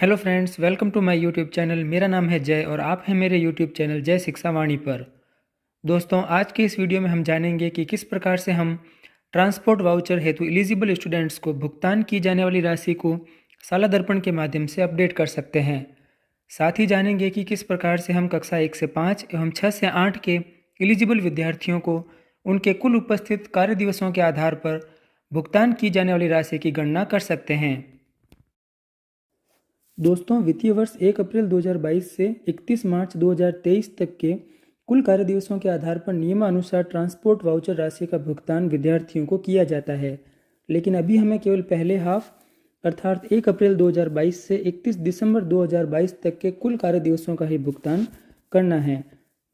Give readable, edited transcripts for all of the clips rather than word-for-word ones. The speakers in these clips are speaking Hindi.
Hello friends, welcome to my YouTube channel. मेरा नाम है जय और आप हैं मेरे यूट्यूब चैनल जय शिक्षा वाणी पर। दोस्तों, आज की इस वीडियो में हम जानेंगे कि किस प्रकार से हम ट्रांसपोर्ट वाउचर हेतु एलिजिबल स्टूडेंट्स को भुगतान की जाने वाली राशि को साला दर्पण के माध्यम से अपडेट कर सकते हैं। साथ ही जानेंगे कि किस प्रकार से हम कक्षा 1 से 5 एवं 6 से 8 के एलिजिबल विद्यार्थियों को उनके कुल उपस्थित कार्य दिवसों के आधार पर भुगतान की जाने वाली राशि की गणना कर सकते हैं। दोस्तों, वित्तीय वर्ष 1 अप्रैल 2022 से 31 मार्च 2023 तक के कुल कार्य दिवसों के आधार पर नियमानुसार ट्रांसपोर्ट वाउचर राशि का भुगतान विद्यार्थियों को किया जाता है। लेकिन अभी हमें केवल पहले हाफ अर्थात 1 अप्रैल 2022 से 31 दिसंबर 2022 तक के कुल कार्य दिवसों का ही भुगतान करना है।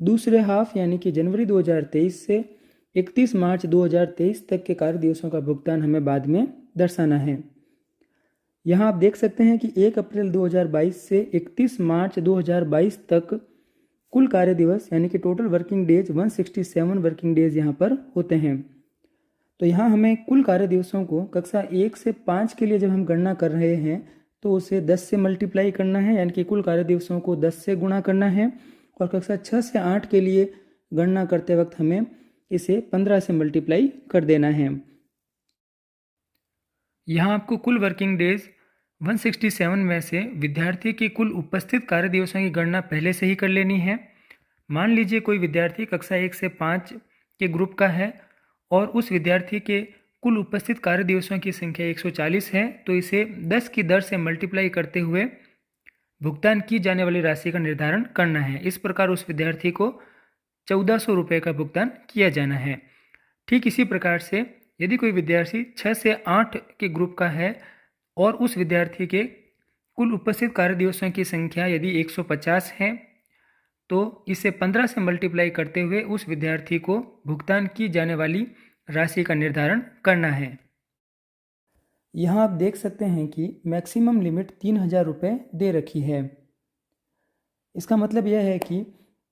दूसरे हाफ यानी कि जनवरी 2023 से 31 मार्च 2023 तक के कार्य दिवसों का भुगतान हमें बाद में दर्शाना है। यहाँ आप देख सकते हैं कि 1 अप्रैल 2022 से 31 मार्च 2022 तक कुल कार्य दिवस यानी कि total working days 167 working days यहाँ पर होते हैं। तो यहाँ हमें कुल कार्य दिवसों को कक्षा 1 से 5 के लिए जब हम गणना कर रहे हैं तो उसे 10 से मल्टीप्लाई करना है, यानी कि कुल कार्य दिवसों को 10 से गुणा करना है। और कक्षा 6 से 8 के लिए गणना करते वक्त हमें इसे 15 से मल्टीप्लाई कर देना है। यहाँ आपको कुल वर्किंग डेज 167 में से विद्यार्थी की कुल उपस्थित कार्य दिवसों की गणना पहले से ही कर लेनी है। मान लीजिए कोई विद्यार्थी कक्षा 1 से 5 के ग्रुप का है और उस विद्यार्थी के कुल उपस्थित कार्य दिवसों की संख्या 140 है, तो इसे 10 की दर से मल्टीप्लाई करते हुए भुगतान की जाने वाली राशि का निर्धारण करना है। इस प्रकार उस विद्यार्थी को 1400 रुपये का भुगतान किया जाना है। ठीक इसी प्रकार से यदि कोई विद्यार्थी 6 से 8 के ग्रुप का है और उस विद्यार्थी के कुल उपस्थित कार्य दिवसों की संख्या यदि 150 है, तो इसे 15 से मल्टीप्लाई करते हुए उस विद्यार्थी को भुगतान की जाने वाली राशि का निर्धारण करना है। यहाँ आप देख सकते हैं कि मैक्सिमम लिमिट 3000 रुपये दे रखी है। इसका मतलब यह है कि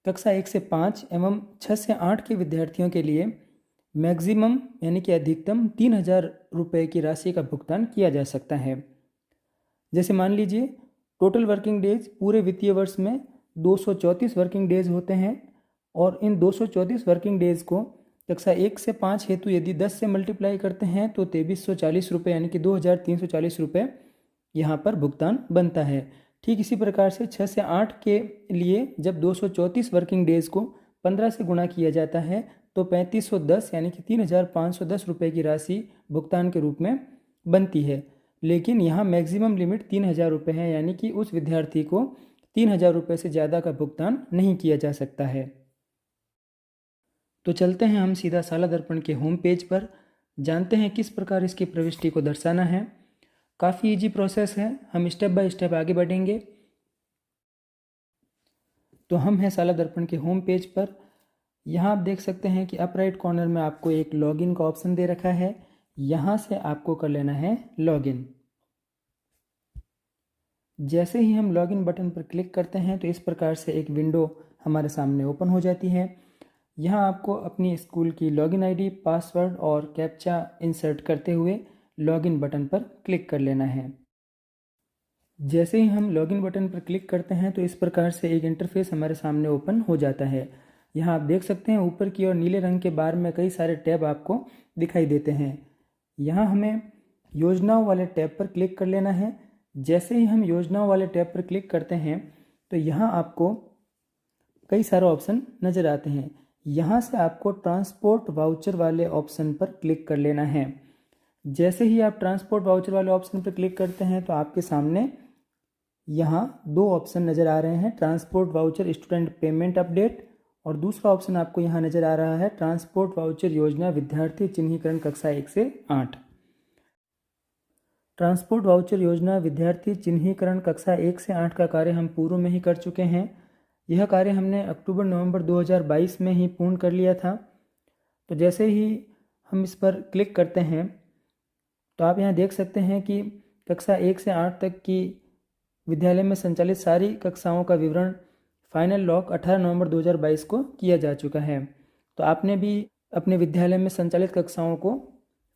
कक्षा 1 से 5 एवं 6 से 8 के विद्यार्थियों के लिए मैक्सिमम यानी कि अधिकतम 3000 रुपये की राशि का भुगतान किया जा सकता है। जैसे मान लीजिए टोटल वर्किंग डेज पूरे वित्तीय वर्ष में 234 वर्किंग डेज होते हैं और इन 234 वर्किंग डेज को कक्षा 1 से 5 हेतु यदि 10 से मल्टीप्लाई करते हैं तो 2340 रुपये यानी कि 2340 रुपये यहाँ पर भुगतान बनता है। ठीक इसी प्रकार से 6 से 8 के लिए जब 234 वर्किंग डेज को 15 से गुणा किया जाता है तो 3510 यानी कि 3510 रुपये की राशि भुगतान के रूप में बनती है। लेकिन यहाँ मैक्सिमम लिमिट 3000 रुपये है, यानी कि उस विद्यार्थी को 3000 रुपये से ज़्यादा का भुगतान नहीं किया जा सकता है। तो चलते हैं हम सीधा साला दर्पण के होम पेज पर, जानते हैं किस प्रकार इसकी प्रविष्टि को दर्शाना है। काफ़ी इजी प्रोसेस है, हम स्टेप बाय स्टेप आगे बढ़ेंगे। तो हम हैं साला दर्पण के होम पेज पर। यहाँ आप देख सकते हैं कि अप राइट कॉर्नर में आपको एक लॉगिन का ऑप्शन दे रखा है। यहाँ से आपको कर लेना है लॉगिन। जैसे ही हम लॉगिन बटन पर क्लिक करते हैं तो इस प्रकार से एक विंडो हमारे सामने ओपन हो जाती है। यहाँ आपको अपनी स्कूल की लॉगिन आईडी, पासवर्ड और कैप्चा इंसर्ट करते हुए लॉगिन बटन पर क्लिक कर लेना है। जैसे ही हम लॉगिन बटन पर क्लिक करते हैं तो इस प्रकार से एक इंटरफेस हमारे सामने ओपन हो जाता है। यहाँ आप देख सकते हैं ऊपर की ओर नीले रंग के बार में कई सारे टैब आपको दिखाई देते हैं। यहाँ हमें योजनाओं वाले टैब पर क्लिक कर लेना है। जैसे ही हम योजनाओं वाले टैब पर क्लिक करते हैं तो यहाँ आपको कई सारे ऑप्शन नज़र आते हैं। यहाँ से आपको ट्रांसपोर्ट वाउचर वाले ऑप्शन पर क्लिक कर लेना है। जैसे ही आप ट्रांसपोर्ट वाउचर वाले ऑप्शन पर क्लिक करते हैं तो आपके सामने यहाँ दो ऑप्शन नज़र आ रहे हैं, transport voucher student payment update और दूसरा ऑप्शन आपको यहाँ नज़र आ रहा है ट्रांसपोर्ट वाउचर योजना विद्यार्थी चिन्हीकरण कक्षा 1 से 8। ट्रांसपोर्ट वाउचर योजना विद्यार्थी चिन्हीकरण कक्षा 1 से 8 का कार्य हम पूर्व में ही कर चुके हैं। यह कार्य हमने अक्टूबर-नवंबर 2022 में ही पूर्ण कर लिया था। तो जैसे ही हम इस पर क्लिक करते हैं तो आप यहाँ देख सकते हैं कि कक्षा 1 से 8 तक की विद्यालय में संचालित सारी कक्षाओं का विवरण फाइनल लॉक 18 नवंबर 2022 को किया जा चुका है। तो आपने भी अपने विद्यालय में संचालित कक्षाओं को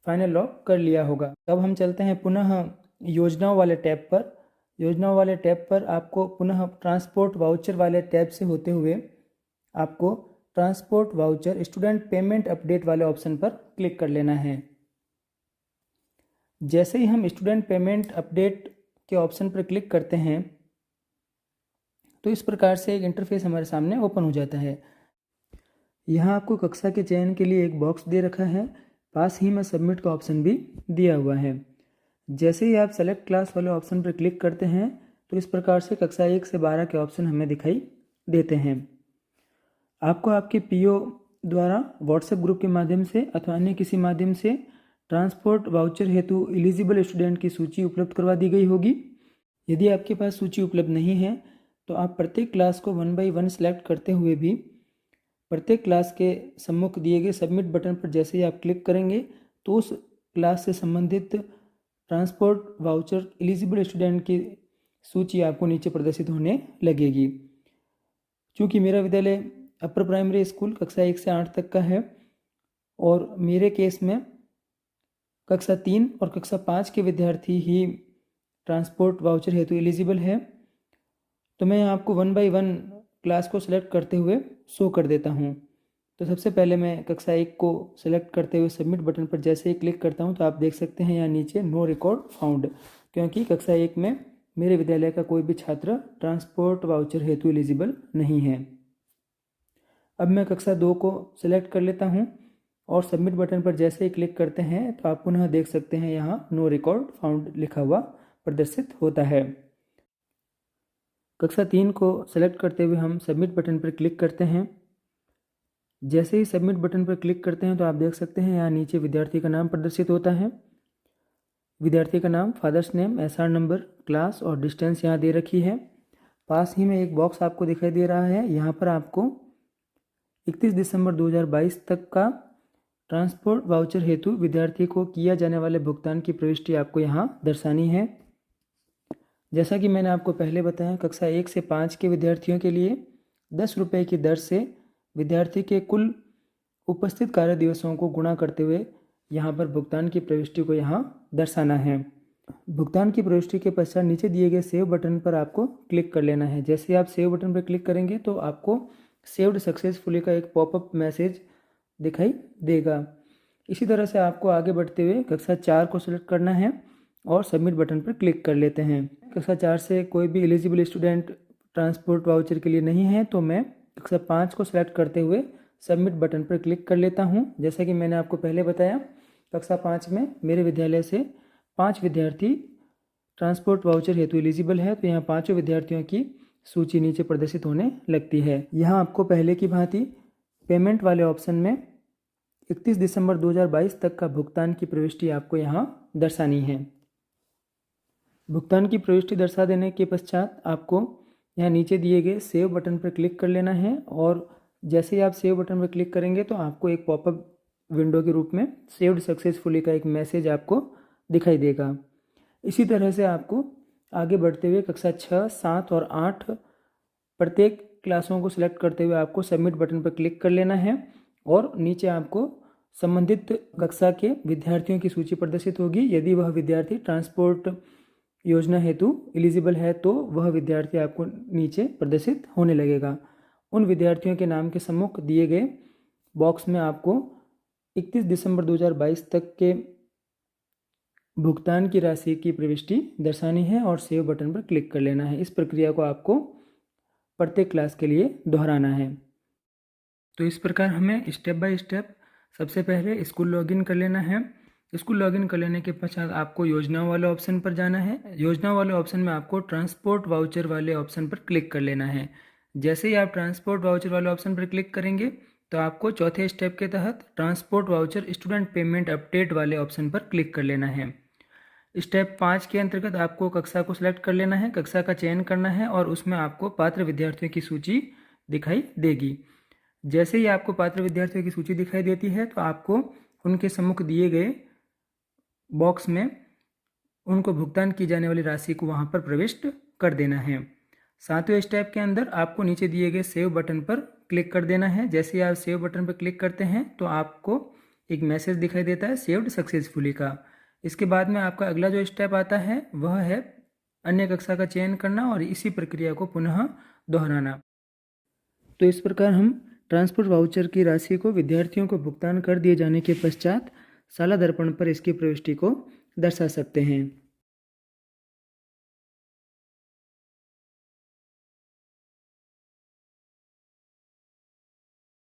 फाइनल लॉक कर लिया होगा। अब हम चलते हैं पुनः योजनाओं वाले टैब पर। योजनाओं वाले टैब पर आपको पुनः ट्रांसपोर्ट वाउचर वाले टैब से होते हुए आपको transport voucher student payment update वाले ऑप्शन पर क्लिक कर लेना है। जैसे ही हम स्टूडेंट पेमेंट अपडेट के ऑप्शन पर क्लिक करते हैं तो इस प्रकार से एक इंटरफेस हमारे सामने ओपन हो जाता है। यहाँ आपको कक्षा के चयन के लिए एक बॉक्स दे रखा है, पास ही में सबमिट का ऑप्शन भी दिया हुआ है। जैसे ही आप सेलेक्ट क्लास वाले ऑप्शन पर क्लिक करते हैं तो इस प्रकार से कक्षा 1 से 12 के ऑप्शन हमें दिखाई देते हैं। आपको आपके पीओ द्वारा व्हाट्सएप ग्रुप के माध्यम से अथवा अन्य किसी माध्यम से ट्रांसपोर्ट वाउचर हेतु एलिजिबल स्टूडेंट की सूची उपलब्ध करवा दी गई होगी। यदि आपके पास सूची उपलब्ध नहीं है तो आप प्रत्येक क्लास को 1 बाय 1 सेलेक्ट करते हुए भी प्रत्येक क्लास के सम्मुख दिए गए सबमिट बटन पर जैसे ही आप क्लिक करेंगे तो उस क्लास से संबंधित ट्रांसपोर्ट वाउचर एलिजिबल स्टूडेंट की सूची आपको नीचे प्रदर्शित होने लगेगी। चूँकि मेरा विद्यालय अपर प्राइमरी स्कूल कक्षा 1 से 8 तक का है और मेरे केस में कक्षा 3 और कक्षा 5 के विद्यार्थी ही ट्रांसपोर्ट वाउचर हेतु एलिजिबल है, तो मैं आपको 1 बाय 1 क्लास को सिलेक्ट करते हुए शो कर देता हूँ। तो सबसे पहले मैं कक्षा 1 को सिलेक्ट करते हुए सबमिट बटन पर जैसे ही क्लिक करता हूँ तो आप देख सकते हैं यहाँ नीचे नो रिकॉर्ड फाउंड, क्योंकि कक्षा 1 में मेरे विद्यालय का कोई भी छात्र ट्रांसपोर्ट वाउचर हेतु एलिजिबल नहीं है। अब मैं कक्षा 2 को सिलेक्ट कर लेता हूँ और सबमिट बटन पर जैसे ही क्लिक करते हैं तो आप पुनः देख सकते हैं यहाँ नो रिकॉर्ड फाउंड लिखा हुआ प्रदर्शित होता है। कक्षा 3 को सेलेक्ट करते हुए हम सबमिट बटन पर क्लिक करते हैं। जैसे ही सबमिट बटन पर क्लिक करते हैं तो आप देख सकते हैं यहाँ नीचे विद्यार्थी का नाम प्रदर्शित होता है। विद्यार्थी का नाम, father's name, SR number, class और डिस्टेंस यहाँ दे रखी है। पास ही में एक बॉक्स आपको दिखाई दे रहा है, यहाँ पर आपको 31 दिसंबर 2022 तक का ट्रांसपोर्ट वाउचर हेतु विद्यार्थी को किया जाने वाले भुगतान की प्रविष्टि आपको यहाँ दर्शानी है। जैसा कि मैंने आपको पहले बताया, कक्षा 1 से 5 के विद्यार्थियों के लिए 10 रुपये की दर से विद्यार्थी के कुल उपस्थित कार्य दिवसों को गुणा करते हुए यहाँ पर भुगतान की प्रविष्टि को यहाँ दर्शाना है। भुगतान की प्रविष्टि के पश्चात नीचे दिए गए सेव बटन पर आपको क्लिक कर लेना है। जैसे आप सेव बटन पर क्लिक करेंगे तो आपको सेव्ड सक्सेसफुली का एक पॉपअप मैसेज दिखाई देगा। इसी तरह से आपको आगे बढ़ते हुए कक्षा 4 को सिलेक्ट करना है और सबमिट बटन पर क्लिक कर लेते हैं। कक्षा 4 से कोई भी एलिजिबल स्टूडेंट ट्रांसपोर्ट वाउचर के लिए नहीं है तो मैं कक्षा 5 को सिलेक्ट करते हुए सबमिट बटन पर क्लिक कर लेता हूं। जैसा कि मैंने आपको पहले बताया, कक्षा 5 में मेरे विद्यालय से 5 विद्यार्थी ट्रांसपोर्ट वाउचर हेतु एलिजिबल है, तो यहाँ 5 विद्यार्थियों की सूची नीचे प्रदर्शित होने लगती है। यहाँ आपको पहले की भांति पेमेंट वाले ऑप्शन में 31 दिसंबर 2022 तक का भुगतान की प्रविष्टि आपको यहाँ दर्शानी है। भुगतान की प्रविष्टि दर्शा देने के पश्चात आपको यहाँ नीचे दिए गए सेव बटन पर क्लिक कर लेना है और जैसे ही आप सेव बटन पर क्लिक करेंगे तो आपको एक पॉपअप विंडो के रूप में सेव्ड सक्सेसफुली का एक मैसेज आपको दिखाई देगा। इसी तरह से आपको आगे बढ़ते हुए कक्षा 6, 7 और 8 प्रत्येक क्लासों को सिलेक्ट करते हुए आपको सबमिट बटन पर क्लिक कर लेना है और नीचे आपको संबंधित कक्षा के विद्यार्थियों की सूची प्रदर्शित होगी। यदि वह विद्यार्थी ट्रांसपोर्ट योजना हेतु एलिजिबल है तो वह विद्यार्थी आपको नीचे प्रदर्शित होने लगेगा। उन विद्यार्थियों के नाम के सम्मुख दिए गए बॉक्स में आपको 31 दिसंबर 2022 तक के भुगतान की राशि की प्रविष्टि दर्शानी है और सेव बटन पर क्लिक कर लेना है। इस प्रक्रिया को आपको प्रत्येक क्लास के लिए दोहराना है। तो इस प्रकार हमें स्टेप बाय स्टेप सबसे पहले स्कूल लॉगिन कर लेना है। स्कूल लॉगिन कर लेने के पश्चात आपको योजनाओं वाले ऑप्शन पर जाना है। योजना वाले ऑप्शन में आपको ट्रांसपोर्ट वाउचर वाले ऑप्शन पर क्लिक कर लेना है। जैसे ही आप ट्रांसपोर्ट वाउचर वाले ऑप्शन पर क्लिक करेंगे तो आपको चौथे स्टेप के तहत transport voucher student payment update वाले ऑप्शन पर क्लिक कर लेना है। स्टेप 5 के अंतर्गत आपको कक्षा को सिलेक्ट कर लेना है, कक्षा का चयन करना है और उसमें आपको पात्र विद्यार्थियों की सूची दिखाई देगी। जैसे ही आपको पात्र विद्यार्थियों की सूची दिखाई देती है तो आपको उनके सम्मुख दिए गए बॉक्स में उनको भुगतान की जाने वाली राशि को वहां पर प्रविष्ट कर देना है। 7वें स्टेप के अंदर आपको नीचे दिए गए सेव बटन पर क्लिक कर देना है। जैसे ही आप सेव बटन पर क्लिक करते हैं तो आपको एक मैसेज दिखाई देता है सेव्ड सक्सेसफुली का। इसके बाद में आपका अगला जो स्टेप आता है वह है अन्य कक्षा का चयन करना और इसी प्रक्रिया को पुनः दोहराना। तो इस प्रकार हम ट्रांसपोर्ट वाउचर की राशि को विद्यार्थियों को भुगतान कर दिए जाने के पश्चात शाला दर्पण पर इसकी प्रविष्टि को दर्शा सकते हैं।